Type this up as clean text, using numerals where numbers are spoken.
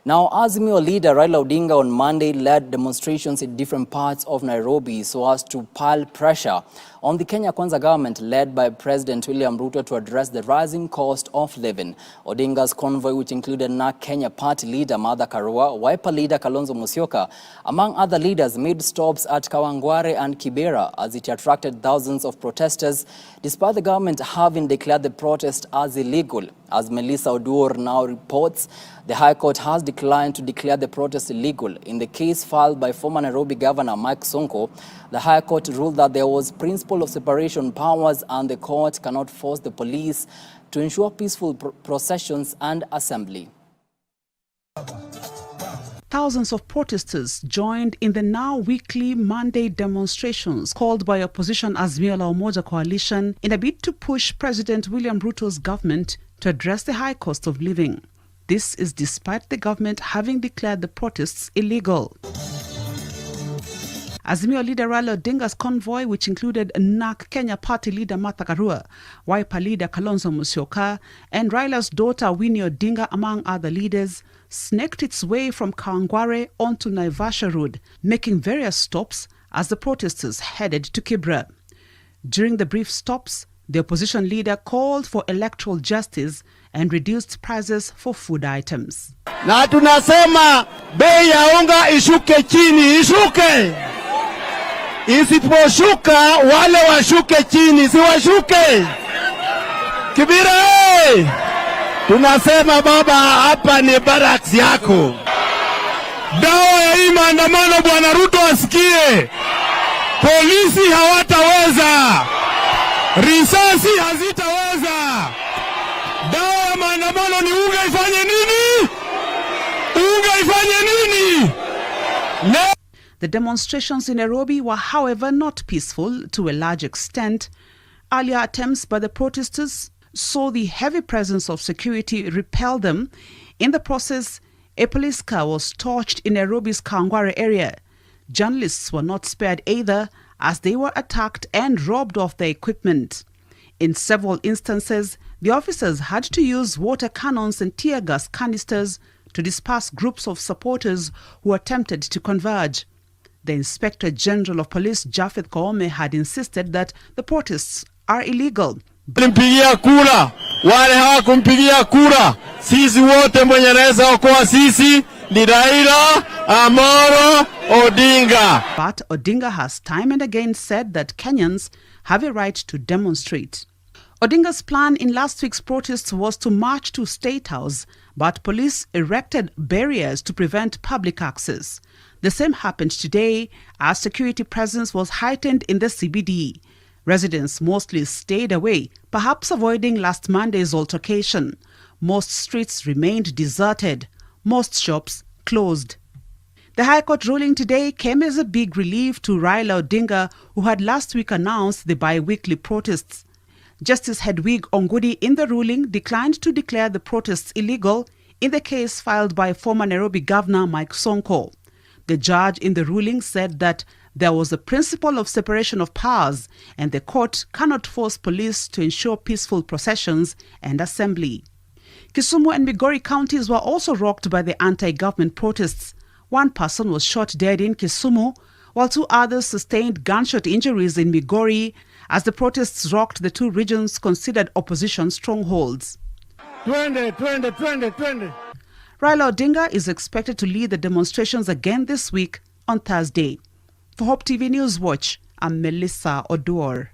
Now, Azimio leader Raila Odinga on Monday led demonstrations in different parts of Nairobi so as to pile pressure on the Kenya Kwanza government led by President William Ruto to address the rising cost of living. Odinga's convoy, which included Narc Kenya Party leader Martha Karua, Wiper leader Kalonzo Musyoka, among other leaders, made stops at Kawangware and Kibera as it attracted thousands of protesters, despite the government having declared the protest as illegal. As Melisa Oduor now reports, the High Court has declined to declare the protest illegal. In the case filed by former Nairobi Governor Mike Sonko, the High Court ruled that there was principle of separation powers and the court cannot force the police to ensure peaceful processions and assembly. Thousands of protesters joined in the now weekly Monday demonstrations called by opposition Azimio coalition in a bid to push President William Ruto's government to address the high cost of living. This is despite the government having declared the protests illegal. Azimio leader Raila Odinga's convoy, which included Narc Kenya Party leader Martha Karua, Wiper leader Kalonzo Musyoka, and Raila's daughter Winnie Odinga, among other leaders, snaked its way from Kawangware onto Naivasha Road, making various stops as the protesters headed to Kibera. During the brief stops, the opposition leader called for electoral justice and reduced prices for food items. Na tunasema bei ya unga ishuke chini, ishuke. Isiposhuka wale washuke chini, si washuke. Kibera! Tunasema baba, hapa ni barracks yako. Dawa ya hii maandamano Bwana Ruto asikie. Polisi hawataweza. Risasi hazitaweza. Dawa ya maandamano ni unga ifanye nini? Unga ifanye nini? The demonstrations in Nairobi were, however, not peaceful to a large extent. Earlier attempts by the protesters saw the heavy presence of security repel them. In the process, a police car was torched in Nairobi's Kawangware area. Journalists were not spared either, as they were attacked and robbed of their equipment. In several instances, the officers had to use water cannons and tear gas canisters to disperse groups of supporters who attempted to converge. The Inspector General of Police, Japhet Koome, had insisted that the protests are illegal. Kumpigia kura, wale hawakumpigia kura. Sisi wote mwenye anaweza okoa sisi ni Raila Odinga. But Odinga has time and again said that Kenyans have a right to demonstrate. Odinga's plan in last week's protests was to march to State House, but police erected barriers to prevent public access. The same happened today as security presence was heightened in the CBD. Residents mostly stayed away, perhaps avoiding last Monday's altercation. Most streets remained deserted. Most shops closed. The High Court ruling today came as a big relief to Raila Odinga, who had last week announced the bi-weekly protests. Justice Hedwig Ong'undi in the ruling declined to declare the protests illegal in the case filed by former Nairobi Governor Mike Sonko. The judge in the ruling said that there was a principle of separation of powers and the court cannot force police to ensure peaceful processions and assembly. Kisumu and Migori counties were also rocked by the anti-government protests. One person was shot dead in Kisumu, while two others sustained gunshot injuries in Migori as the protests rocked the two regions considered opposition strongholds. Twende. Raila Odinga is expected to lead the demonstrations again this week on Thursday. For Hope TV News Watch, I'm Melisa Oduor.